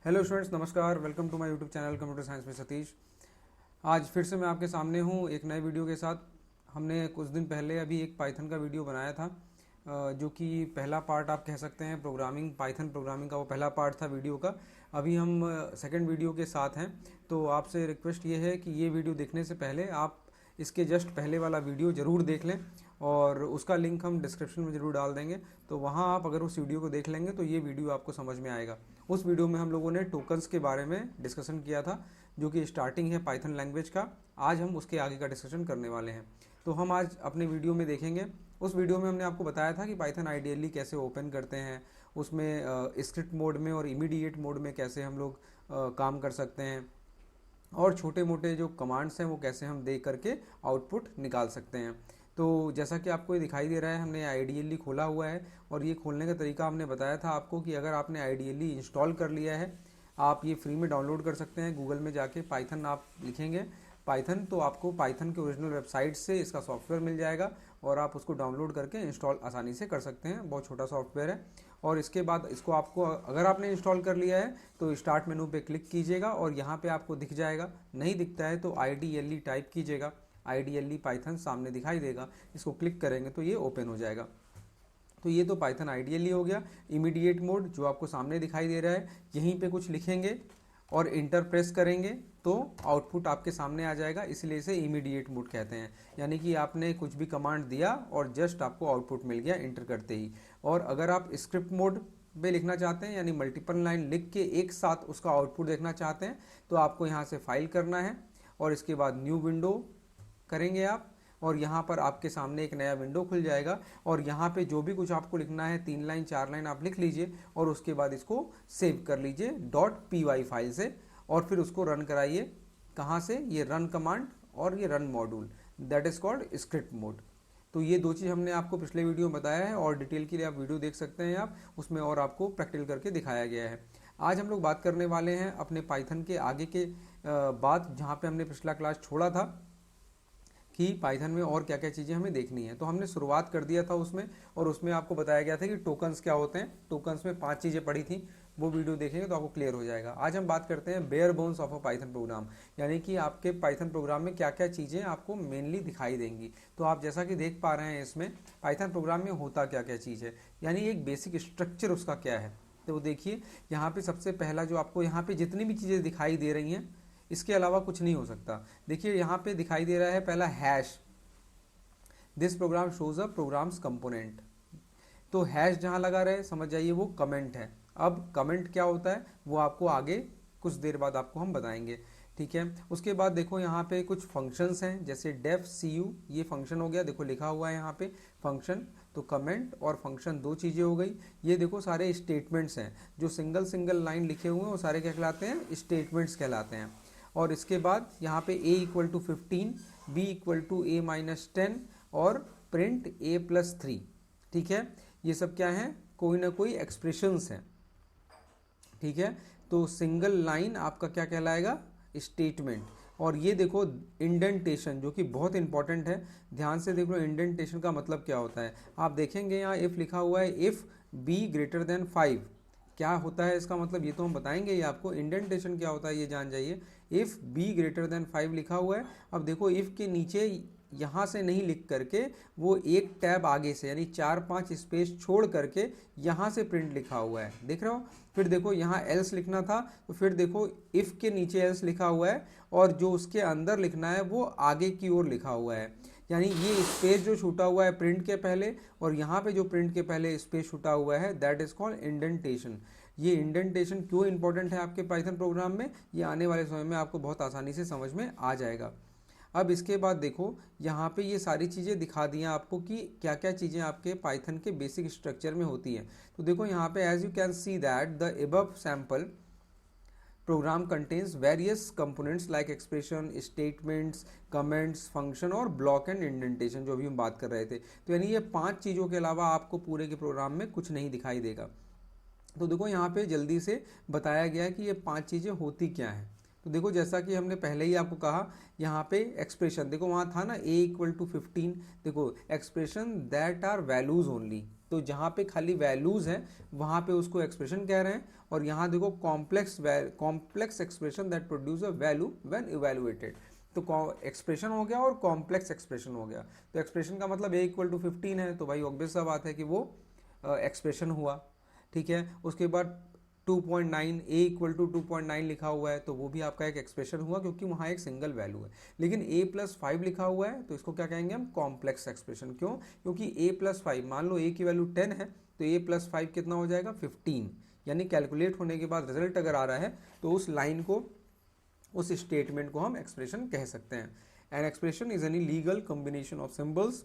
Hello students, नमस्कार। Welcome to my YouTube channel computer science में सतीश। आज फिर से मैं आपके सामने हूँ एक नए वीडियो के साथ। हमने कुछ दिन पहले अभी एक पाइथन का वीडियो बनाया था, जो कि पहला पार्ट आप कह सकते हैं। पाइथन प्रोग्रामिंग का वो पहला पार्ट था वीडियो का। अभी हम सेकंड वीडियो के साथ हैं। तो आपसे रिक्वेस्ट ये है कि ये वीडियो देखने से पहले आप इसके जस्ट पहले वाला वीडियो ज़रूर देख लें, और उसका लिंक हम डिस्क्रिप्शन में ज़रूर डाल देंगे। तो वहाँ आप अगर उस वीडियो को देख लेंगे तो ये वीडियो आपको समझ में आएगा। उस वीडियो में हम लोगों ने टोकन्स के बारे में डिस्कशन किया था, जो कि स्टार्टिंग है पाइथन लैंग्वेज का। आज हम उसके आगे का डिस्कशन करने वाले हैं। तो हम आज अपने वीडियो में देखेंगे। उस वीडियो में हमने आपको बताया था कि पाइथन आइडियली कैसे ओपन करते हैं, उसमें स्क्रिप्ट मोड में और इमीडिएट मोड में कैसे हम लोग काम कर सकते हैं, और छोटे मोटे जो कमांड्स हैं वो कैसे हम दे करके आउटपुट निकाल सकते हैं। तो जैसा कि आपको ये दिखाई दे रहा है, हमने आइडियली खोला हुआ है, और ये खोलने का तरीका हमने बताया था आपको कि अगर आपने आइडियली इंस्टॉल कर लिया है, आप ये फ्री में डाउनलोड कर सकते हैं। गूगल में जाके पाइथन आप लिखेंगे पाइथन, तो आपको पाइथन के ओरिजिनल वेबसाइट से इसका सॉफ्टवेयर मिल जाएगा, और आप उसको डाउनलोड करके इंस्टॉल आसानी से कर सकते हैं। बहुत छोटा सॉफ्टवेयर है। और इसके बाद इसको आपको, अगर आपने इंस्टॉल कर लिया है तो स्टार्ट मेनू पे क्लिक कीजिएगा, और यहाँ पे आपको दिख जाएगा। नहीं दिखता है तो आइडियली टाइप कीजिएगा, आइडियली पाइथन सामने दिखाई देगा। इसको क्लिक करेंगे तो ये ओपन हो जाएगा। तो ये तो पाइथन आइडियली हो गया। इमीडिएट मोड जो आपको सामने दिखाई दे रहा है, यहीं पे कुछ लिखेंगे और इंटर प्रेस करेंगे तो आउटपुट आपके सामने आ जाएगा। इसलिए इसे इमीडिएट मोड कहते हैं। यानी कि आपने कुछ भी कमांड दिया और जस्ट आपको आउटपुट मिल गया इंटर करते ही। और अगर आप स्क्रिप्ट मोड पे लिखना चाहते हैं, यानी मल्टीपल लाइन लिख के एक साथ उसका आउटपुट देखना चाहते हैं, तो आपको यहाँ से फाइल करना है, और इसके बाद न्यू विंडो करेंगे आप, और यहाँ पर आपके सामने एक नया विंडो खुल जाएगा। और यहाँ पे जो भी कुछ आपको लिखना है, 3 लाइन 4 लाइन आप लिख लीजिए, और उसके बाद इसको सेव कर लीजिए .py फाइल से, और फिर उसको रन कराइए। कहाँ से? ये रन कमांड और ये run module, that is called script mode. तो ये दो चीज़ हमने आपको पिछले वीडियो में बताया है, और डिटेल के लिए आप वीडियो देख सकते हैं आप, उसमें और आपको प्रैक्टिकल करके दिखाया गया है। आज हम लोग बात करने वाले हैं अपने पाइथन के आगे के बात, जहाँ पे हमने पिछला क्लास छोड़ा था कि पाइथन में और क्या क्या चीज़ें हमें देखनी है। तो हमने शुरुआत कर दिया था उसमें, और उसमें आपको बताया गया था कि टोकन्स क्या होते हैं। टोकन्स में 5 चीज़ें पड़ी थी, वो वीडियो देखेंगे तो आपको क्लियर हो जाएगा। आज हम बात करते हैं bare bones of a Python program, यानी कि आपके पाइथन प्रोग्राम में क्या क्या चीज़ें आपको मेनली दिखाई देंगी। तो आप जैसा कि देख पा रहे हैं, इसमें पाइथन प्रोग्राम में होता क्या क्या चीज़ है, यानी एक बेसिक स्ट्रक्चर उसका क्या है। तो देखिए, यहाँ पे सबसे पहला जो आपको यहाँ पे जितनी भी चीज़ें दिखाई दे रही हैं, इसके अलावा कुछ नहीं हो सकता। देखिए यहाँ पे दिखाई दे रहा है पहला hash, this program shows a programs component. तो हैश जहाँ लगा रहे, समझ जाइए वो कमेंट है। अब कमेंट क्या होता है वो आपको आगे कुछ देर बाद आपको हम बताएंगे, ठीक है। उसके बाद देखो यहाँ पे कुछ फंक्शंस हैं, जैसे डेफ सी यू, ये फंक्शन हो गया। देखो लिखा हुआ है यहाँ पे फंक्शन, तो कमेंट और फंक्शन दो चीज़ें हो गई। ये देखो सारे स्टेटमेंट्स हैं, जो सिंगल सिंगल लाइन लिखे हुए हैं वो सारे क्या कहलाते हैं? स्टेटमेंट्स कहलाते हैं। और इसके बाद यहाँ पे a equal to 15, b equal to a-10, और प्रिंट a+3, ठीक है। ये सब क्या है? कोई ना कोई एक्सप्रेशंस हैं, ठीक है। तो सिंगल लाइन आपका क्या कहलाएगा? स्टेटमेंट। और ये देखो इंडेंटेशन, जो कि बहुत इंपॉर्टेंट है। ध्यान से देख लो, इंडेंटेशन का मतलब क्या होता है। आप देखेंगे यहाँ इफ़ लिखा हुआ है, इफ़ b ग्रेटर देन 5, क्या होता है इसका मतलब, ये तो हम बताएंगे ही आपको। इंडेंटेशन क्या होता है ये जान जाइए। इफ़ b ग्रेटर देन 5 लिखा हुआ है। अब देखो इफ़ के नीचे यहाँ से नहीं लिख करके वो एक टैब आगे से, यानी 4-5 स्पेस छोड़ करके यहाँ से प्रिंट लिखा हुआ है, देख रहे हो। फिर देखो यहाँ एल्स लिखना था, तो फिर देखो इफ़ के नीचे एल्स लिखा हुआ है, और जो उसके अंदर लिखना है वो आगे की ओर लिखा हुआ है। यानी ये स्पेस जो छूटा हुआ है प्रिंट के पहले, और यहाँ पे जो प्रिंट के पहले स्पेस छूटा हुआ है, दैट इज कॉल्ड इंडेंटेशन। ये इंडेंटेशन क्यों इंपॉर्टेंट है आपके पाइथन प्रोग्राम में, ये आने वाले समय में आपको बहुत आसानी से समझ में आ जाएगा। अब इसके बाद देखो यहाँ पे ये सारी चीज़ें दिखा दी हैं आपको कि क्या क्या चीज़ें आपके पाइथन के बेसिक स्ट्रक्चर में होती हैं। तो देखो यहाँ पे as you can see that the above sample program contains various components like expression, statements, comments, function और ब्लॉक एंड इंडेंटेशन, जो अभी हम बात कर रहे थे। तो यानी ये 5 चीज़ों के अलावा आपको पूरे के प्रोग्राम में कुछ नहीं दिखाई देगा। तो देखो यहाँ पे जल्दी से बताया गया है कि ये 5 चीज़ें होती क्या हैं। तो देखो जैसा कि हमने पहले ही आपको कहा, यहाँ पे एक्सप्रेशन देखो, वहाँ था ना a इक्वल टू 15, देखो expression that are values only, तो जहाँ पे खाली वैल्यूज हैं वहाँ पे उसको एक्सप्रेशन कह रहे हैं। और यहाँ देखो complex expression that produce a value when evaluated, तो एक्सप्रेशन हो गया और कॉम्प्लेक्स एक्सप्रेशन हो गया। तो एक्सप्रेशन का मतलब a इक्वल टू 15 है, तो भाई ऑब्वियस सा बात है कि वो एक्सप्रेशन हुआ। ठीक है, उसके बाद 2.9 a इक्वल टू 2.9 लिखा हुआ है, तो वो भी आपका एक एक्सप्रेशन हुआ क्योंकि वहाँ एक सिंगल वैल्यू है। लेकिन a+5 लिखा हुआ है तो इसको क्या कहेंगे हम, कॉम्प्लेक्स एक्सप्रेशन। क्यों? क्योंकि a+5, मान लो a की वैल्यू 10 है तो a+5 कितना हो जाएगा, 15। यानी कैलकुलेट होने के बाद रिजल्ट अगर आ रहा है तो उस लाइन को, उस स्टेटमेंट को हम एक्सप्रेशन कह सकते हैं। An expression is any legal combination of symbols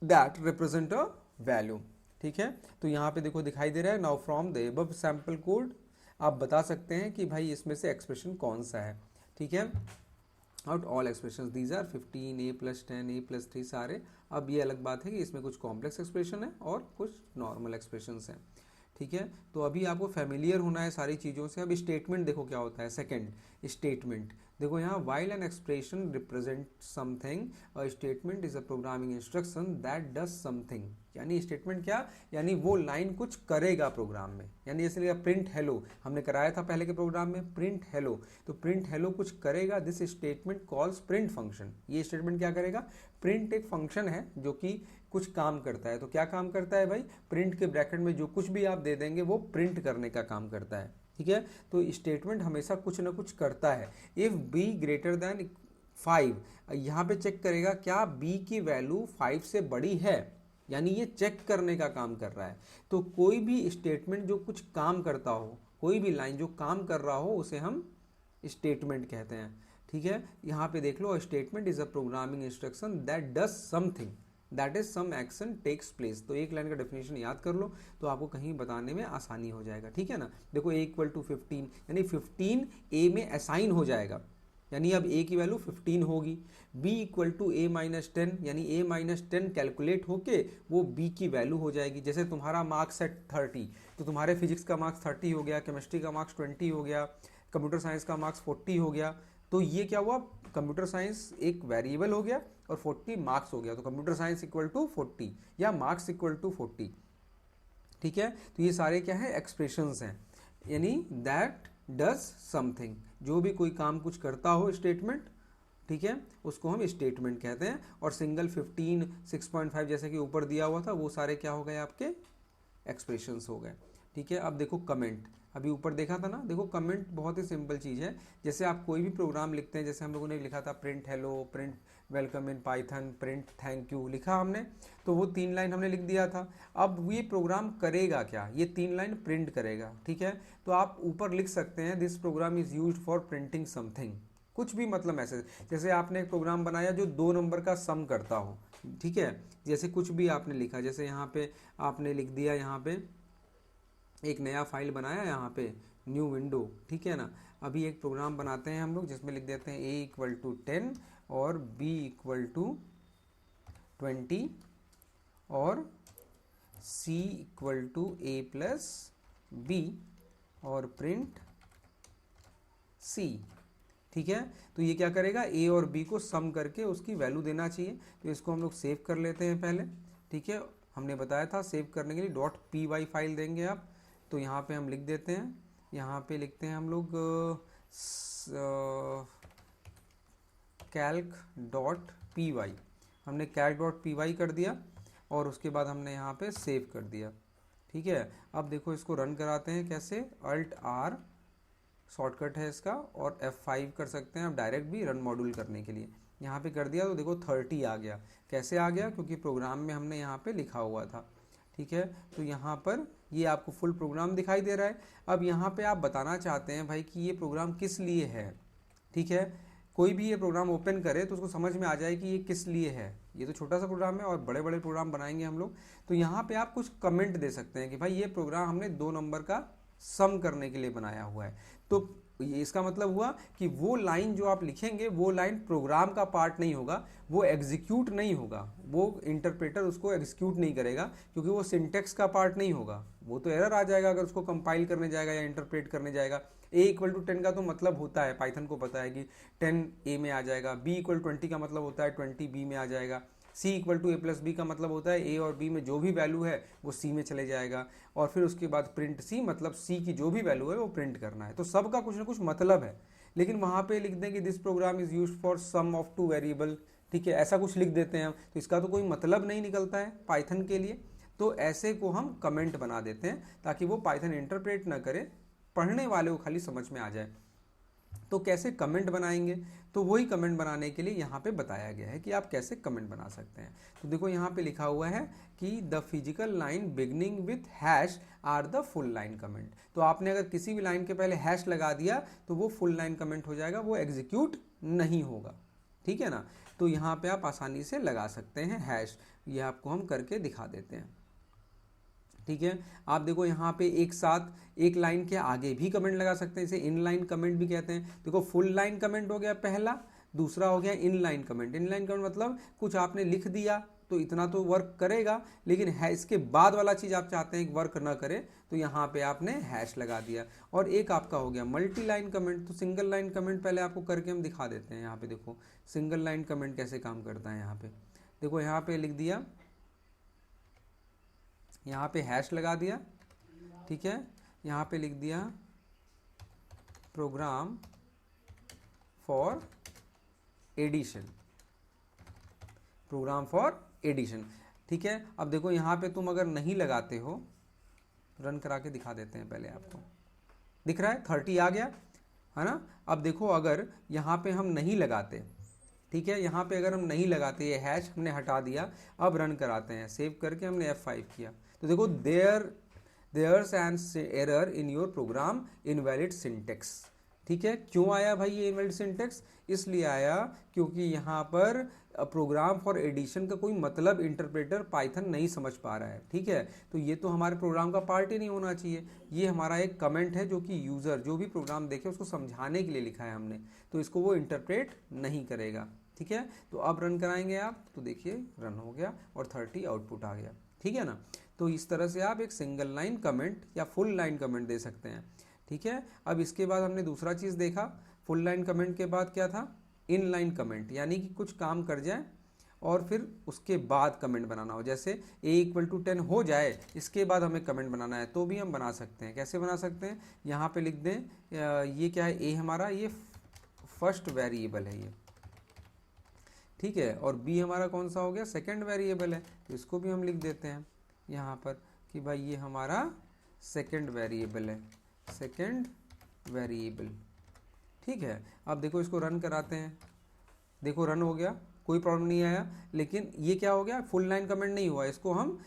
that represent a value. ठीक है, तो यहाँ पे देखो दिखाई दे रहा है, now from the above sample code आप बता सकते हैं कि भाई इसमें से एक्सप्रेशन कौन सा है। ठीक है, out all expression these are 15 a+10 a+3 सारे। अब ये अलग बात है कि इसमें कुछ कॉम्प्लेक्स एक्सप्रेशन है और कुछ नॉर्मल एक्सप्रेशन हैं। ठीक है, तो अभी आपको फैमिलियर होना है सारी चीज़ों से। अब स्टेटमेंट देखो क्या होता है। सेकंड स्टेटमेंट देखो यहाँ, while an expression represent something, a statement is a programming instruction that does something. यानी स्टेटमेंट क्या, यानी वो लाइन कुछ करेगा प्रोग्राम में। यानी जैसे प्रिंट हेलो हमने कराया था पहले के प्रोग्राम में, प्रिंट हेलो, तो प्रिंट हेलो कुछ करेगा, this statement calls print function. ये स्टेटमेंट क्या करेगा, प्रिंट एक फंक्शन है जो कि कुछ काम करता है। तो क्या काम करता है भाई, प्रिंट के ब्रैकेट में जो कुछ भी आप दे देंगे वो प्रिंट करने का काम करता है। ठीक है, तो स्टेटमेंट हमेशा कुछ ना कुछ करता है। इफ b ग्रेटर देन 5, यहाँ पे चेक करेगा क्या b की वैल्यू 5 से बड़ी है, यानी ये चेक करने का काम कर रहा है। तो कोई भी स्टेटमेंट जो कुछ काम करता हो, कोई भी लाइन जो काम कर रहा हो, उसे हम स्टेटमेंट कहते हैं। ठीक है, यहाँ पे देख लो, statement is a programming instruction that does something that is some action takes place. तो एक लाइन का डेफिनेशन याद कर लो तो आपको कहीं बताने में आसानी हो जाएगा। ठीक है ना, देखो a इक्वल टू 15, यानी 15 a में असाइन हो जाएगा, यानी अब a की वैल्यू 15 होगी। b इक्वल टू a-10, यानी a-10 कैलकुलेट होके वो b की वैल्यू हो जाएगी। जैसे तुम्हारा मार्क्स है 30, तो तुम्हारे फिजिक्स का मार्क्स 30 हो गया, केमिस्ट्री का मार्क्स 20 हो गया, कंप्यूटर साइंस का मार्क्स 40 हो गया। तो ये क्या हुआ, कंप्यूटर साइंस एक वेरिएबल हो गया और 40 मार्क्स हो गया। तो कंप्यूटर साइंस इक्वल टू 40 या मार्क्स इक्वल टू 40। ठीक है, तो ये सारे क्या है, एक्सप्रेशंस हैं। यानी दैट डज समथिंग, जो भी कोई काम कुछ करता हो स्टेटमेंट, ठीक है, उसको हम स्टेटमेंट कहते हैं। और सिंगल 15 6.5 जैसे कि ऊपर दिया हुआ था, वो सारे क्या हो गए आपके, एक्सप्रेशंस हो गए। ठीक है, अब देखो कमेंट, अभी ऊपर देखा था ना, देखो कमेंट बहुत ही सिंपल चीज़ है। जैसे आप कोई भी प्रोग्राम लिखते हैं, जैसे हम लोगों ने लिखा था print hello, print welcome in Python, print thank you लिखा हमने, तो वो 3 लाइन हमने लिख दिया था। अब ये प्रोग्राम करेगा क्या, ये 3 लाइन प्रिंट करेगा। ठीक है, तो आप ऊपर लिख सकते हैं this program is used for printing something, कुछ भी मतलब ऐसे। जैसे आपने एक प्रोग्राम बनाया जो 2 नंबर का सम करता हो, ठीक है, जैसे कुछ भी आपने लिखा, जैसे यहाँ पे आपने लिख दिया, यहाँ पे एक नया फाइल बनाया, यहाँ पे न्यू विंडो। ठीक है ना, अभी एक प्रोग्राम बनाते हैं हम लोग जिसमें लिख देते हैं a इक्वल टू 10 और b इक्वल टू 20 और c इक्वल टू a+b और प्रिंट c। ठीक है, तो ये क्या करेगा, a और b को सम करके उसकी वैल्यू देना चाहिए। तो इसको हम लोग सेव कर लेते हैं पहले। ठीक है, हमने बताया था सेव करने के लिए .py फाइल देंगे आप। तो यहाँ पे हम लिख देते हैं, यहाँ पे लिखते हैं हम लोग calc.py, हमने calc.py कर दिया और उसके बाद हमने यहाँ पे सेव कर दिया। ठीक है, अब देखो इसको रन कराते हैं कैसे, Alt+R शॉर्टकट है इसका, और F5 कर सकते हैं आप डायरेक्ट भी रन मॉड्यूल करने के लिए। यहाँ पे कर दिया तो देखो 30 आ गया। कैसे आ गया, क्योंकि प्रोग्राम में हमने यहाँ पे लिखा हुआ था। ठीक है, तो यहाँ पर ये आपको फुल प्रोग्राम दिखाई दे रहा है। अब यहाँ पे आप बताना चाहते हैं भाई कि ये प्रोग्राम किस लिए है। ठीक है, कोई भी ये प्रोग्राम ओपन करे तो उसको समझ में आ जाए कि ये किस लिए है। ये तो छोटा सा प्रोग्राम है और बड़े बड़े प्रोग्राम बनाएंगे हम लोग। तो यहाँ पे आप कुछ कमेंट दे सकते हैं कि भाई ये प्रोग्राम हमने 2 नंबर का सम करने के लिए बनाया हुआ है। तो ये इसका मतलब हुआ कि वो लाइन जो आप लिखेंगे वो लाइन प्रोग्राम का पार्ट नहीं होगा, वो एग्जीक्यूट नहीं होगा, वो इंटरप्रेटर उसको एग्जीक्यूट नहीं करेगा, क्योंकि वो सिंटेक्स का पार्ट नहीं होगा। वो तो एरर आ जाएगा अगर उसको कंपाइल करने जाएगा या इंटरप्रेट करने जाएगा। a इक्वल टू 10 का तो मतलब होता है, पाइथन को पता है कि 10 a में आ जाएगा। b इक्वल 20 का मतलब होता है 20 b में आ जाएगा। C equal to A plus B का मतलब होता है ए और बी में जो भी वैल्यू है वो सी में चले जाएगा, और फिर उसके बाद प्रिंट सी मतलब सी की जो भी वैल्यू है वो प्रिंट करना है। तो सबका कुछ ना कुछ मतलब है, लेकिन वहाँ पे लिख दें कि this program is used for sum of two variable, ठीक है, ऐसा कुछ लिख देते हैं हम, तो इसका तो कोई मतलब नहीं निकलता है पाइथन के लिए। तो ऐसे को हम कमेंट बना देते हैं ताकि वो पाइथन इंटरप्रेट ना करे, पढ़ने वाले को खाली समझ में आ जाए। तो कैसे कमेंट बनाएंगे, तो वही कमेंट बनाने के लिए यहाँ पे बताया गया है कि आप कैसे कमेंट बना सकते हैं। तो देखो यहाँ पे लिखा हुआ है कि the physical line beginning with hash are the full line comment. तो आपने अगर किसी भी लाइन के पहले हैश लगा दिया तो वो फुल लाइन कमेंट हो जाएगा, वो एग्जीक्यूट नहीं होगा, ठीक है ना। तो यहाँ पे आप आसानी से लगा सकते हैं हैश, ये आपको हम करके दिखा देते हैं, ठीक है। आप देखो यहाँ पे एक साथ एक लाइन के आगे भी कमेंट लगा सकते हैं, इसे इनलाइन कमेंट भी कहते हैं। देखो फुल लाइन कमेंट हो गया पहला, दूसरा हो गया इनलाइन कमेंट। इनलाइन कमेंट मतलब कुछ आपने लिख दिया तो इतना तो वर्क करेगा, लेकिन है इसके बाद वाला चीज़ आप चाहते हैं कि वर्क ना करे, तो यहाँ पे आपने हैश लगा दिया। और एक आपका हो गया मल्टी लाइन कमेंट। तो सिंगल लाइन कमेंट पहले आपको करके हम दिखा देते हैं। यहाँ पे देखो सिंगल लाइन कमेंट कैसे काम करता है। यहाँ पे देखो, यहाँ पे लिख दिया, यहाँ पे हैश लगा दिया, ठीक है, यहाँ पे लिख दिया program for addition, program for addition, ठीक है। अब देखो यहाँ पे तुम अगर नहीं लगाते हो, रन करा के दिखा देते हैं पहले आपको, दिख रहा है 30 आ गया है ना। अब देखो अगर यहाँ पे हम नहीं लगाते, ठीक है, यहाँ पे अगर हम नहीं लगाते, ये हैश हमने हटा दिया, अब रन कराते हैं, सेव करके हमने F5 किया, तो देखो there's an error in your program invalid syntax, ठीक है। क्यों आया भाई ये इनवैलिड सिंटेक्स? इसलिए आया क्योंकि यहाँ पर प्रोग्राम फॉर एडिशन का कोई मतलब इंटरप्रेटर पाइथन नहीं समझ पा रहा है, ठीक है। तो ये तो हमारे प्रोग्राम का पार्ट ही नहीं होना चाहिए, ये हमारा एक कमेंट है जो कि यूज़र जो भी प्रोग्राम देखे उसको समझाने के लिए लिखा है हमने, तो इसको वो इंटरप्रेट नहीं करेगा, ठीक है। तो अब रन कराएंगे आप, तो देखिए रन हो गया और 30 आउटपुट आ गया, ठीक है ना। तो इस तरह से आप एक सिंगल लाइन कमेंट या फुल लाइन कमेंट दे सकते हैं, ठीक है। अब इसके बाद हमने दूसरा चीज़ देखा, फुल लाइन कमेंट के बाद क्या था, इन लाइन कमेंट, यानी कि कुछ काम कर जाए और फिर उसके बाद कमेंट बनाना हो, जैसे a इक्वल टू 10 हो जाए, इसके बाद हमें कमेंट बनाना है, तो भी हम बना सकते हैं। कैसे बना सकते हैं, यहाँ पे लिख दें, ये क्या है, a हमारा ये फर्स्ट वेरिएबल है ये, ठीक है, और b हमारा कौन सा हो गया, सेकंड वेरिएबल है, तो इसको भी हम लिख देते हैं यहाँ पर कि भाई ये हमारा सेकंड वेरिएबल है, सेकंड वेरिएबल, ठीक है। अब देखो इसको रन कराते हैं, देखो रन हो गया, कोई प्रॉब्लम नहीं आया, लेकिन ये क्या हो गया, फुल लाइन कमेंट नहीं हुआ, इसको हम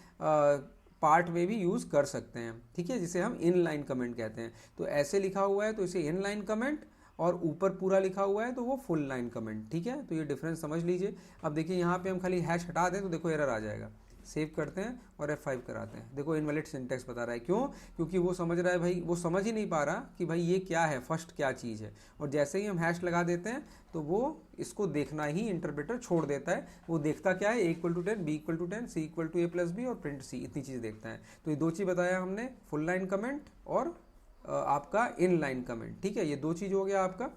पार्ट में भी यूज़ कर सकते हैं, ठीक है, जिसे हम इन लाइन कमेंट कहते हैं। तो ऐसे लिखा हुआ है तो इसे इन लाइन कमेंट, और ऊपर पूरा लिखा हुआ है तो वो फुल लाइन कमेंट, ठीक है। तो ये डिफरेंस समझ लीजिए। अब देखिए यहाँ पे हम खाली हैश हटा दें तो देखो एरर आ जाएगा, सेव करते हैं और F5 कराते हैं, देखो इनवैलिड सिंटेक्स बता रहा है। क्यों? क्योंकि वो समझ रहा है भाई, वो समझ ही नहीं पा रहा कि भाई ये क्या है, फर्स्ट क्या चीज़ है, और जैसे ही हम हैश लगा देते हैं तो वो इसको देखना ही इंटरप्रेटर छोड़ देता है। वो देखता क्या है, a equal to 10, b equal to 10, c equal to a plus B और प्रिंट c, इतनी चीज़ देखता है। तो ये दो चीज़ बताया हमने, फुल लाइन कमेंट और आपका इन लाइन कमेंट, ठीक है, ये दो चीज़ हो गया आपका।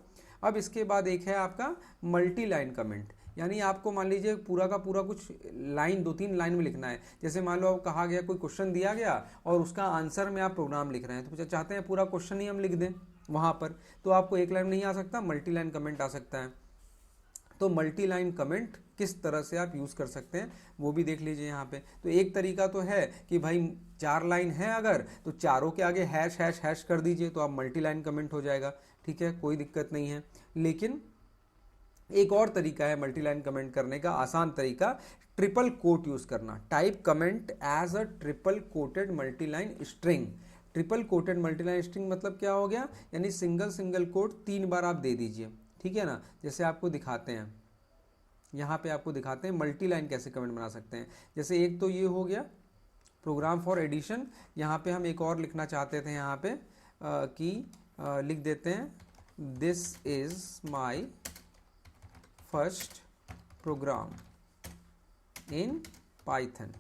अब इसके बाद एक है आपका मल्टी लाइन कमेंट, यानी आपको मान लीजिए पूरा का पूरा कुछ लाइन, 2-3 लाइन में लिखना है। जैसे मान लो कहा गया, कोई क्वेश्चन दिया गया और उसका आंसर में आप प्रोग्राम लिख रहे हैं, तो चाहते हैं पूरा क्वेश्चन ही हम लिख दें वहाँ पर, तो आपको एक लाइन नहीं आ सकता, मल्टी लाइन कमेंट आ सकता है। तो मल्टी लाइन कमेंट किस तरह से आप यूज़ कर सकते हैं वो भी देख लीजिए यहाँ पे। तो एक तरीका तो है कि भाई 4 लाइन है अगर, तो चारों के आगे हैश हैश हैश कर दीजिए, तो आप मल्टी लाइन कमेंट हो जाएगा, ठीक है, कोई दिक्कत नहीं है। लेकिन एक और तरीका है मल्टी लाइन कमेंट करने का, आसान तरीका, ट्रिपल कोट यूज़ करना। Type comment as a triple quoted multi line string. Triple quoted multi line string मतलब क्या हो गया, यानी सिंगल कोट 3 बार आप दे दीजिए, ठीक है ना। जैसे आपको दिखाते हैं, यहाँ पे आपको दिखाते हैं मल्टी लाइन कैसे कमेंट बना सकते हैं। जैसे एक तो ये हो गया प्रोग्राम फॉर एडिशन, यहाँ पे हम एक और लिखना चाहते थे, यहाँ पे कि लिख देते हैं this is my first program in Python,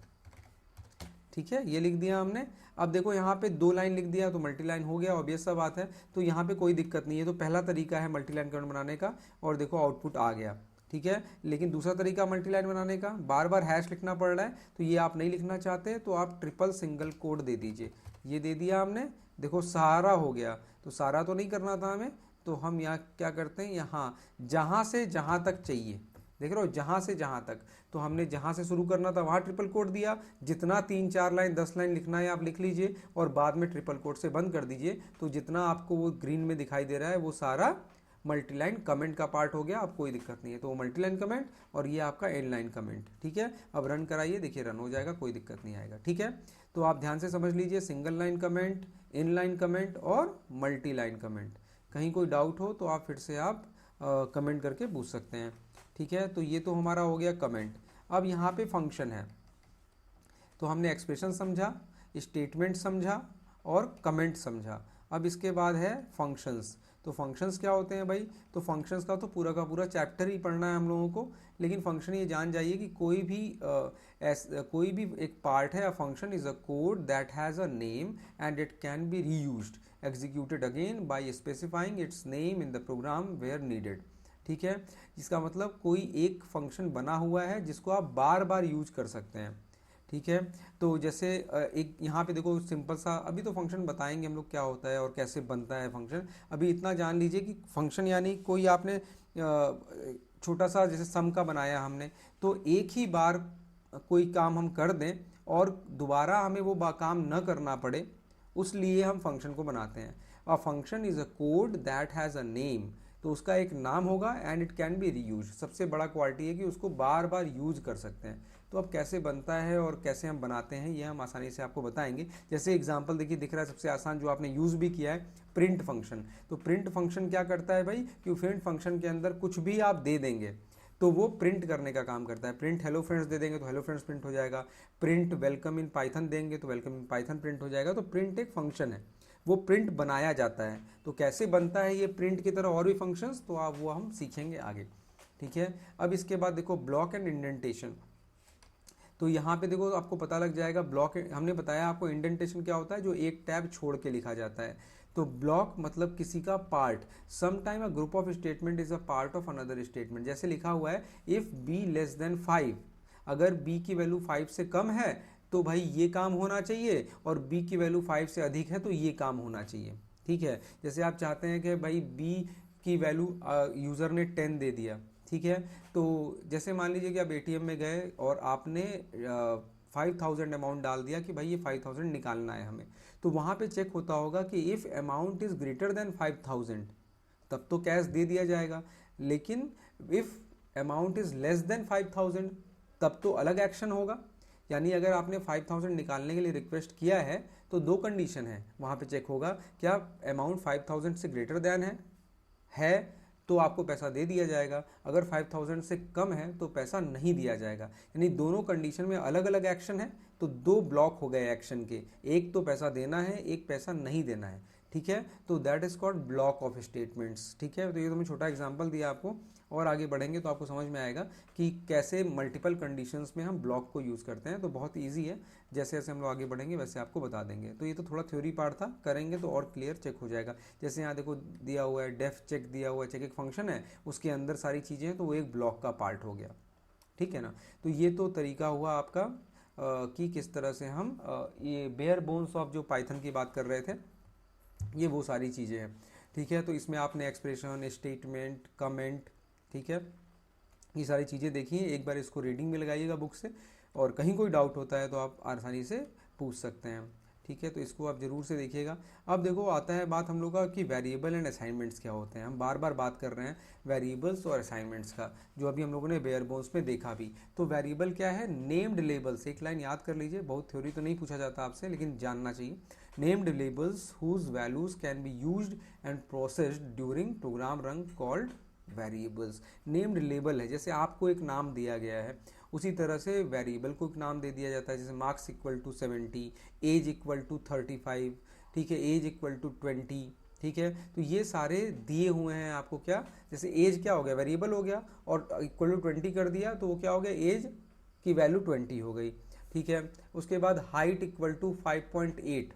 ठीक है, ये लिख दिया हमने। अब देखो यहाँ पे 2 लाइन लिख दिया तो मल्टी लाइन हो गया, ऑब्वियस सा बात है, तो यहाँ पे कोई दिक्कत नहीं है। तो पहला तरीका है मल्टी लाइन कमेंट बनाने का, और देखो आउटपुट आ गया, ठीक है। लेकिन दूसरा तरीका मल्टीलाइन बनाने का, बार बार हैश लिखना पड़ रहा है, तो ये आप नहीं लिखना चाहते तो आप ट्रिपल सिंगल कोड दे दीजिए। ये दे दिया हमने, देखो सारा हो गया। तो सारा तो नहीं करना था हमें, तो हम यहाँ क्या करते हैं, यहाँ जहाँ से जहाँ तक चाहिए, देख रहे हो, जहाँ से जहाँ तक, तो हमने जहाँ से शुरू करना था वहाँ ट्रिपल कोट दिया। जितना 3-4 लाइन 10 लाइन लिखना है आप लिख लीजिए और बाद में ट्रिपल कोट से बंद कर दीजिए। तो जितना आपको वो ग्रीन में दिखाई दे रहा है वो सारा मल्टीलाइन कमेंट का पार्ट हो गया, अब कोई दिक्कत नहीं है। तो वो मल्टीलाइन कमेंट और ये आपका एंड लाइन कमेंट, ठीक है। अब रन कराइए, देखिए रन हो जाएगा, कोई दिक्कत नहीं आएगा, ठीक है। तो आप ध्यान से समझ लीजिए, single line comment, in line comment और मल्टी लाइन कमेंट। कहीं कोई डाउट हो तो आप फिर से आप कमेंट करके पूछ सकते हैं, ठीक है। तो ये तो हमारा हो गया कमेंट। अब यहाँ पे फंक्शन है, तो हमने एक्सप्रेशन समझा, स्टेटमेंट समझा और कमेंट समझा। अब इसके बाद है फंक्शंस। तो फंक्शंस क्या होते हैं भाई, तो फंक्शंस का तो पूरा का पूरा चैप्टर ही पढ़ना है हम लोगों को। लेकिन फंक्शन ये जान जाइए कि कोई भी एक पार्ट है, a function is a code that has a name and it can be reused executed again by specifying its name in the program where needed, ठीक है। जिसका मतलब कोई एक फंक्शन बना हुआ है जिसको आप बार बार यूज कर सकते हैं, ठीक है। तो जैसे एक यहाँ पे देखो सिंपल सा, अभी तो फंक्शन बताएंगे हम लोग क्या होता है और कैसे बनता है फंक्शन। अभी इतना जान लीजिए कि फंक्शन यानी कोई आपने छोटा सा जैसे सम का बनाया हमने, तो एक ही बार कोई काम हम कर दें और दोबारा हमें वो काम न करना पड़े, उस लिए हम फंक्शन को बनाते हैं। अ function is a code that has a name, तो उसका एक नाम होगा and it can B reuse. सबसे बड़ा क्वालिटी है कि उसको बार बार यूज कर सकते हैं। तो अब कैसे बनता है और कैसे हम बनाते हैं ये हम आसानी से आपको बताएंगे। जैसे एग्जांपल देखिए, दिख रहा है सबसे आसान जो आपने यूज़ भी किया है, प्रिंट फंक्शन। तो प्रिंट फंक्शन क्या करता है भाई, कि प्रिंट फंक्शन के अंदर कुछ भी आप दे देंगे तो वो प्रिंट करने का काम करता है। प्रिंट हेलो फ्रेंड्स दे देंगे तो हेलो फ्रेंड्स प्रिंट हो जाएगा। प्रिंट वेलकम इन पाइथन देंगे तो वेलकम इन पाइथन प्रिंट हो जाएगा। तो प्रिंट एक फंक्शन है, वो प्रिंट बनाया जाता है। तो कैसे बनता है ये प्रिंट की तरह और भी फंक्शंस, तो आप वो हम सीखेंगे आगे, ठीक है। अब इसके बाद देखो ब्लॉक एंड इंडेंटेशन। तो यहाँ पे देखो आपको पता लग जाएगा, ब्लॉक हमने बताया आपको, इंडेंटेशन क्या होता है, जो एक टैब छोड़ के लिखा जाता है। तो ब्लॉक मतलब किसी का part. Some time a group of statement is a part of another statement. जैसे लिखा हुआ है इफ बी लेस देन 5, अगर बी की वैल्यू 5 से कम है तो भाई ये काम होना चाहिए, और बी की वैल्यू 5 से अधिक है तो ये काम होना चाहिए, ठीक है। जैसे आप चाहते हैं कि भाई बी की वैल्यू यूज़र ने 10 दे दिया, ठीक है। तो जैसे मान लीजिए कि आप एटीएम में गए और आपने 5000 अमाउंट डाल दिया कि भाई ये 5000 निकालना है हमें, तो वहाँ पे चेक होता होगा कि if amount is greater than 5000 तब तो कैश दे दिया जाएगा। लेकिन if amount is less than 5000 तब तो अलग एक्शन होगा। यानी अगर आपने 5000 निकालने के लिए रिक्वेस्ट किया है तो दो कंडीशन है वहाँ पे चेक होगा, क्या अमाउंट 5000 से ग्रेटर देन है तो आपको पैसा दे दिया जाएगा, अगर 5000 से कम है तो पैसा नहीं दिया जाएगा। यानी दोनों कंडीशन में अलग अलग एक्शन है, तो दो ब्लॉक हो गए एक्शन के, एक तो पैसा देना है, एक पैसा नहीं देना है, ठीक है। तो that is called block of statements, ठीक है। तो ये तो मैं छोटा एग्जांपल दिया आपको, और आगे बढ़ेंगे तो आपको समझ में आएगा कि कैसे मल्टीपल कंडीशंस में हम ब्लॉक को यूज़ करते हैं। तो बहुत ईजी है, जैसे जैसे हम लोग आगे बढ़ेंगे वैसे आपको बता देंगे। तो ये तो थोड़ा थ्योरी पार्ट था, करेंगे तो और क्लियर चेक हो जाएगा। जैसे यहाँ देखो दिया हुआ है डेफ चेक दिया हुआ है, चेक एक फंक्शन है, उसके अंदर सारी चीज़ें हैं तो वो एक ब्लॉक का पार्ट हो गया, ठीक है ना। तो ये तो तरीका हुआ आपका कि किस तरह से हम ये बेयर बोन्स ऑफ जो पाइथन की बात कर रहे थे, ये वो सारी चीज़ें हैं, ठीक है। तो इसमें आपने एक्सप्रेशन, स्टेटमेंट, कमेंट, ठीक है, ये सारी चीज़ें देखिए। एक बार इसको रीडिंग में लगाइएगा बुक से, और कहीं कोई डाउट होता है तो आप आसानी से पूछ सकते हैं, ठीक है। तो इसको आप ज़रूर से देखिएगा। अब देखो आता है बात हम लोग का कि वेरिएबल एंड असाइनमेंट्स क्या होते हैं। हम बार बार बात कर रहे हैं वेरिएबल्स और असाइनमेंट्स का, जो अभी हम लोगों ने बेयर बोन्स में देखा भी। तो वेरिएबल क्या है, नेम्ड लेबल्स। एक लाइन याद कर लीजिए, बहुत थ्योरी तो नहीं पूछा जाता आपसे लेकिन जानना चाहिए। Named labels whose values can be used and processed during program run called variables. Named label है, जैसे आपको एक नाम दिया गया है, उसी तरह से वेरिएबल को एक नाम दे दिया जाता है। जैसे marks equal to 70, age equal to 35, ठीक है, एज इक्वल टू 20, ठीक है। तो ये सारे दिए हुए हैं आपको। क्या, जैसे एज क्या हो गया, वेरिएबल हो गया, और इक्वल टू 20 कर दिया तो वो क्या हो गया, एज की वैल्यू 20 हो गई, ठीक है। उसके बाद हाइट इक्वल टू 5.8,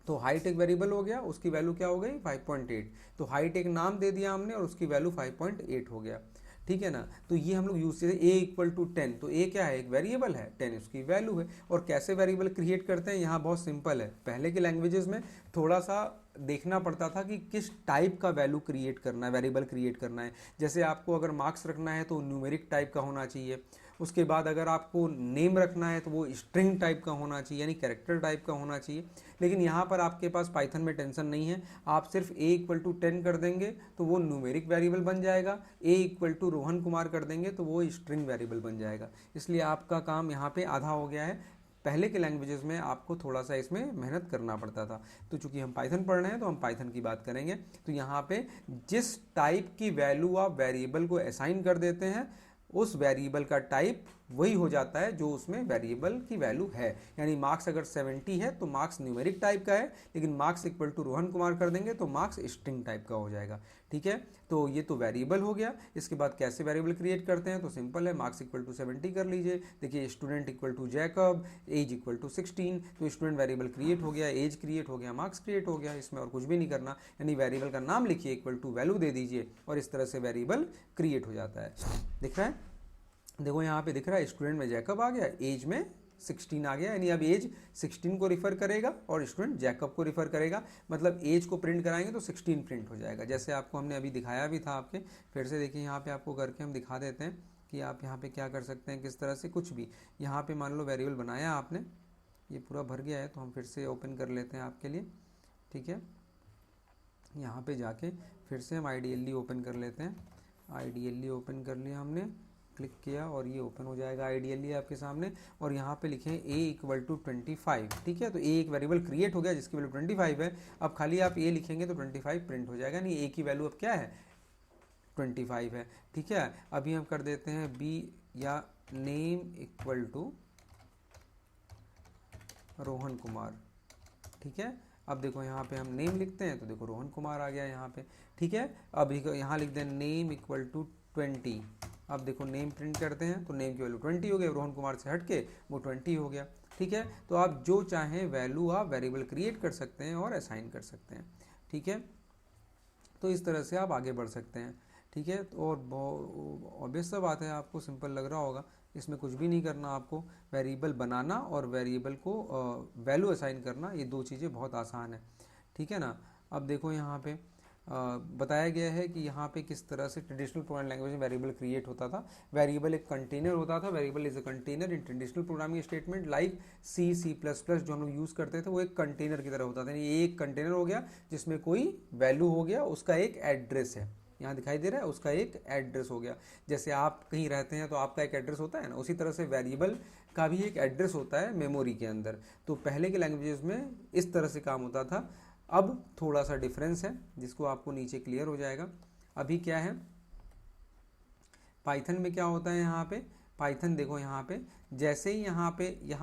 तो हाइट एक वेरिएबल हो गया, उसकी वैल्यू क्या हो गई, 5.8। तो हाइट एक नाम दे दिया हमने और उसकी वैल्यू 5.8 हो गया, ठीक है ना। तो ये हम लोग यूज करते हैं a = 10, तो a क्या है, एक वेरिएबल है, 10 उसकी वैल्यू है। और कैसे वेरिएबल क्रिएट करते हैं, यहाँ बहुत सिंपल है। पहले के लैंग्वेजेस में थोड़ा सा देखना पड़ता था कि किस टाइप का वैल्यू क्रिएट करना है, वेरिएबल क्रिएट करना है। जैसे आपको अगर मार्क्स रखना है तो न्यूमेरिक टाइप का होना चाहिए। उसके बाद अगर आपको नेम रखना है तो वो स्ट्रिंग टाइप का होना चाहिए, यानी कैरेक्टर टाइप का होना चाहिए। लेकिन यहाँ पर आपके पास पाइथन में टेंशन नहीं है, आप सिर्फ a = 10 कर देंगे तो वो न्यूमेरिक वेरिएबल बन जाएगा, a = रोहन कुमार कर देंगे तो वो स्ट्रिंग वेरिएबल बन जाएगा। इसलिए आपका काम यहाँ पे आधा हो गया है। पहले के लैंग्वेजेस में आपको थोड़ा सा इसमें मेहनत करना पड़ता था। तो चूंकि हम पाइथन पढ़ रहे हैं तो हम पाइथन की बात करेंगे। तो यहाँ पे जिस टाइप की वैल्यू आप वेरिएबल को असाइन कर देते हैं, उस वेरिएबल का टाइप वही हो जाता है जो उसमें वेरिएबल की वैल्यू है। यानी मार्क्स अगर 70 है तो मार्क्स न्यूमेरिक टाइप का है, लेकिन मार्क्स = रोहन कुमार कर देंगे तो मार्क्स स्ट्रिंग टाइप का हो जाएगा। ठीक है, तो ये तो वेरिएबल हो गया। इसके बाद कैसे वेरिएबल क्रिएट करते हैं, तो सिंपल है, मार्क्स = 70 कर लीजिए। देखिए स्टूडेंट = जैकब, एज = 16, तो स्टूडेंट वेरिएबल क्रिएट हो गया, एज क्रिएट हो गया, मार्क्स क्रिएट हो गया। इसमें और कुछ भी नहीं करना, यानी वेरिएबल का नाम लिखिए, = वैल्यू दे दीजिए और इस तरह से वेरिएबल क्रिएट हो जाता है। दिख रहा है, देखो यहाँ पे दिख रहा है स्टूडेंट में जैकब आ गया, एज में 16 आ गया, यानी अब एज 16 को रिफर करेगा और स्टूडेंट जैकब को रिफर करेगा। मतलब एज को प्रिंट कराएंगे तो 16 प्रिंट हो जाएगा, जैसे आपको हमने अभी दिखाया भी था आपके। फिर से देखिए यहाँ पे आपको करके हम दिखा देते हैं कि आप यहाँ पे क्या कर सकते हैं, किस तरह से कुछ भी। यहाँ पे मान लो वेरिएबल बनाया आपने, ये पूरा भर गया है, तो हम फिर से ओपन कर लेते हैं आपके लिए। ठीक है, यहाँ पे जाके फिर से हम आइडियली ओपन कर लेते हैं। आइडियली ओपन कर लिया हमने, क्लिक किया और ये ओपन हो जाएगा आइडियली आपके सामने। और यहाँ पे लिखें a = 25। ठीक है, तो a एक वेरिएबल क्रिएट हो गया जिसकी वैल्यू 25 है। अब खाली आप a लिखेंगे तो 25 प्रिंट हो जाएगा, नहीं a की वैल्यू अब क्या है, 25 है। ठीक है, अभी हम कर देते हैं b या नेम = रोहन कुमार। ठीक है, अब देखो यहाँ पे हम नेम लिखते हैं तो देखो रोहन कुमार आ गया यहाँ पे। ठीक है, अब यहाँ लिख दें नेम = 20। अब देखो नेम प्रिंट करते हैं तो नेम की वैल्यू 20 हो गया, रोहन कुमार से हट के वो 20 हो गया। ठीक है, तो आप जो चाहें वैल्यू आप वेरिएबल क्रिएट कर सकते हैं और असाइन कर सकते हैं। ठीक है, तो इस तरह से आप आगे बढ़ सकते हैं। ठीक है, तो और ऑब्वियस सा बात है, आपको सिंपल लग रहा होगा, इसमें कुछ भी नहीं करना आपको। वेरिएबल बनाना और वेरिएबल को वैल्यू असाइन करना, ये दो चीज़ें बहुत आसान है। ठीक है ना। अब देखो यहाँ पे बताया गया है कि यहाँ पे किस तरह से ट्रेडिशनल प्रोग्रामिंग लैंग्वेज में वेरिएबल क्रिएट होता था। वेरिएबल एक कंटेनर होता था, variable is a container in traditional programming statement like C++ जो हम लोग यूज़ करते थे, वो एक कंटेनर की तरह होता था। ये एक कंटेनर हो गया जिसमें कोई वैल्यू हो गया, उसका एक एड्रेस है, यहाँ दिखाई दे रहा है, उसका एक एड्रेस हो गया। जैसे आप कहीं रहते हैं तो आपका एक एड्रेस होता है ना, उसी तरह से वेरिएबल का भी एक एड्रेस होता है मेमोरी के अंदर। तो पहले के लैंग्वेजेस में इस तरह से काम होता था। अब थोड़ा सा डिफरेंस है जिसको आपको नीचे क्लियर हो जाएगा। अभी क्या है, पाइथन में क्या होता है, यहाँ पे पाइथन देखो यहाँ पे जैसे ही यहाँ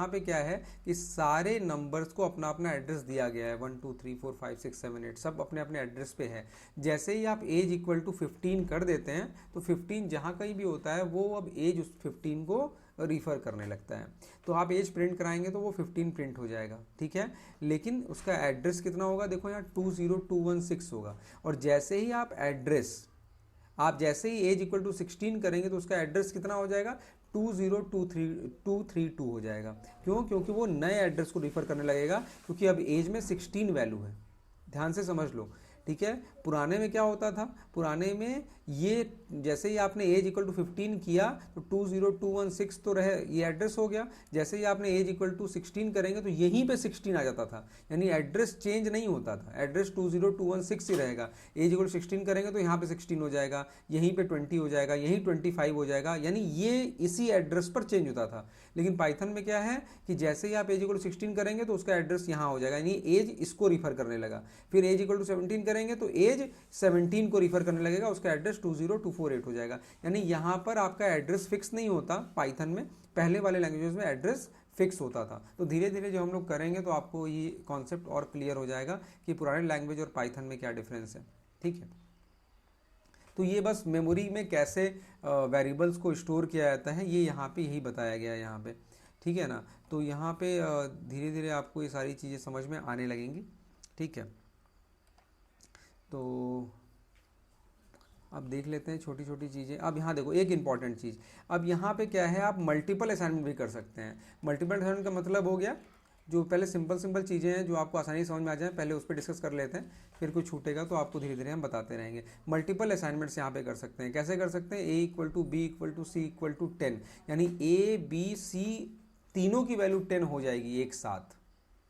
पे क्या है कि सारे नंबर्स को अपना अपना एड्रेस दिया गया है, 1 2 3 4 5 6 7 8 सब अपने अपने एड्रेस पे है। जैसे ही आप एज = 15 कर देते हैं तो 15 जहाँ कहीं भी होता है वो अब एज उस 15 को रिफ़र करने लगता है। तो आप एज प्रिंट कराएंगे तो वो 15 प्रिंट हो जाएगा। ठीक है, लेकिन उसका एड्रेस कितना होगा, देखो यहाँ 20216 होगा। और जैसे ही आप जैसे ही एज = 16 करेंगे तो उसका एड्रेस कितना हो जाएगा, 20232 हो जाएगा। क्यों, क्योंकि वो नए एड्रेस को रिफ़र करने लगेगा, क्योंकि अब एज में 16 वैल्यू है। ध्यान से समझ लो। ठीक है, पुराने में क्या होता था, पुराने में ये जैसे ही आपने एज = 15 किया तो 20216 तो रहे, ये एड्रेस हो गया। जैसे ही आपने एज = 16 करेंगे तो यहीं पे 16 आ जाता था, यानी एड्रेस चेंज नहीं होता था, एड्रेस 20216 ही रहेगा। एज = 16 करेंगे तो यहाँ पे 16 हो जाएगा, यहीं पे 20 हो जाएगा, यहीं 25 हो जाएगा, यानी ये इसी एड्रेस पर चेंज होता था। लेकिन पाइथन में क्या है कि जैसे ही आप एज = 16 करेंगे तो उसका एड्रेस यहाँ हो जाएगा, यानी एज इसको रिफर करने लगा। फिर एज = 17 करेंगे तो एज 17 को रिफर करने लगेगा, उसका एड्रेस 20248 हो जाएगा। यानी यहाँ पर आपका एड्रेस फिक्स नहीं होता पाइथन में, पहले वाले लैंग्वेजेस में एड्रेस फिक्स होता था। तो धीरे धीरे जो हम लोग करेंगे तो आपको ये कॉन्सेप्ट और क्लियर हो जाएगा कि पुराने लैंग्वेज और पाइथन में क्या डिफरेंस है। ठीक है, तो ये बस मेमोरी में कैसे वेरिएबल्स को स्टोर किया जाता है, ये यहाँ पे यही बताया गया है यहाँ पे। ठीक है ना, तो यहाँ पे धीरे धीरे आपको ये सारी चीज़ें समझ में आने लगेंगी। ठीक है, तो अब देख लेते हैं छोटी छोटी चीज़ें। अब यहाँ देखो एक इंपॉर्टेंट चीज़, अब यहाँ पे क्या है, आप मल्टीपल असाइनमेंट भी कर सकते हैं। मल्टीपल असाइनमेंट का मतलब हो गया, जो पहले सिंपल सिंपल चीज़ें हैं जो आपको आसानी से समझ में आ जाए, पहले उस पर डिस्कस कर लेते हैं, फिर कुछ छूटेगा तो आपको धीरे धीरे हम बताते रहेंगे। मल्टीपल असाइनमेंट्स यहाँ पे कर सकते हैं। कैसे कर सकते हैं? A equal to B equal to C equal to 10, यानी ए बी सी तीनों की वैल्यू 10 हो जाएगी एक साथ।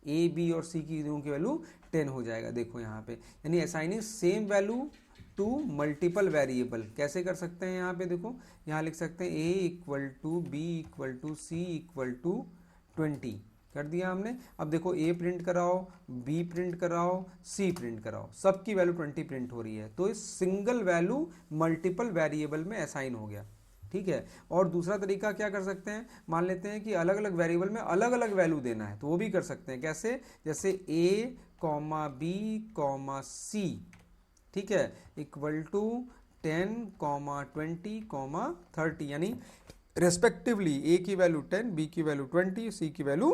ए बी और सी की तीनों की वैल्यू 10 हो जाएगा। देखो यहाँ पे, यानी assigning same value to multiple variable. कैसे कर सकते हैं? यहाँ पे देखो, यहाँ लिख सकते हैं A equal to B equal to C equal to 20 कर दिया हमने। अब देखो ए प्रिंट कराओ, बी प्रिंट कराओ, सी प्रिंट कराओ, सबकी वैल्यू 20 प्रिंट हो रही है, तो इस सिंगल वैल्यू मल्टीपल वेरिएबल में असाइन हो गया। ठीक है। और दूसरा तरीका क्या कर सकते हैं, मान लेते हैं कि अलग अलग वेरिएबल में अलग अलग वैल्यू देना है, तो वो भी कर सकते हैं। कैसे? जैसे ए कॉमा बी कॉमा सी, ठीक है, इक्वल टू 10 कॉमा 20 कॉमा 30, यानी रेस्पेक्टिवली ए की वैल्यू 10, बी की वैल्यू 20, सी की वैल्यू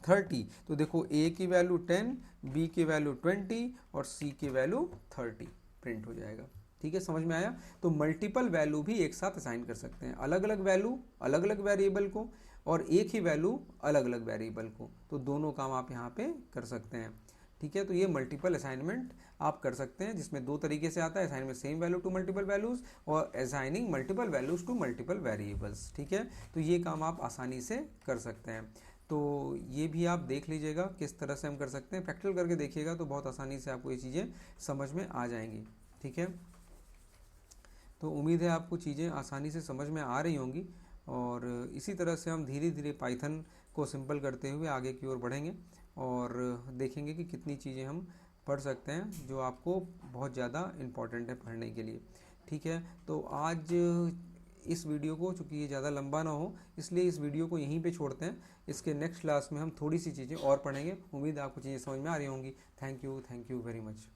30। तो देखो ए की वैल्यू 10, बी की वैल्यू 20 और सी की वैल्यू 30 प्रिंट हो जाएगा। ठीक है, समझ में आया? तो मल्टीपल वैल्यू भी एक साथ असाइन कर सकते हैं, अलग अलग वैल्यू अलग अलग वेरिएबल को, और एक ही वैल्यू अलग अलग वेरिएबल को, तो दोनों काम आप यहाँ पे कर सकते हैं। ठीक है, तो ये मल्टीपल असाइनमेंट आप कर सकते हैं, जिसमें दो तरीके से आता है, assignment same value to multiple values और assigning multiple values to multiple variables. ठीक है, तो ये काम आप आसानी से कर सकते हैं। तो ये भी आप देख लीजिएगा किस तरह से हम कर सकते हैं, प्रैक्टिकल करके देखिएगा तो बहुत आसानी से आपको ये चीज़ें समझ में आ जाएंगी। ठीक है, तो उम्मीद है आपको चीज़ें आसानी से समझ में आ रही होंगी, और इसी तरह से हम धीरे धीरे पाइथन को सिंपल करते हुए आगे की ओर बढ़ेंगे और देखेंगे कि कितनी चीज़ें हम पढ़ सकते हैं जो आपको बहुत ज़्यादा इम्पॉर्टेंट है पढ़ने के लिए। ठीक है, तो आज इस वीडियो को, चूँकि ये ज़्यादा लंबा ना हो, इसलिए इस वीडियो को यहीं पे छोड़ते हैं। इसके नेक्स्ट क्लास में हम थोड़ी सी चीज़ें और पढ़ेंगे। उम्मीद है आपको चीज़ें समझ में आ रही होंगी। Thank you very much.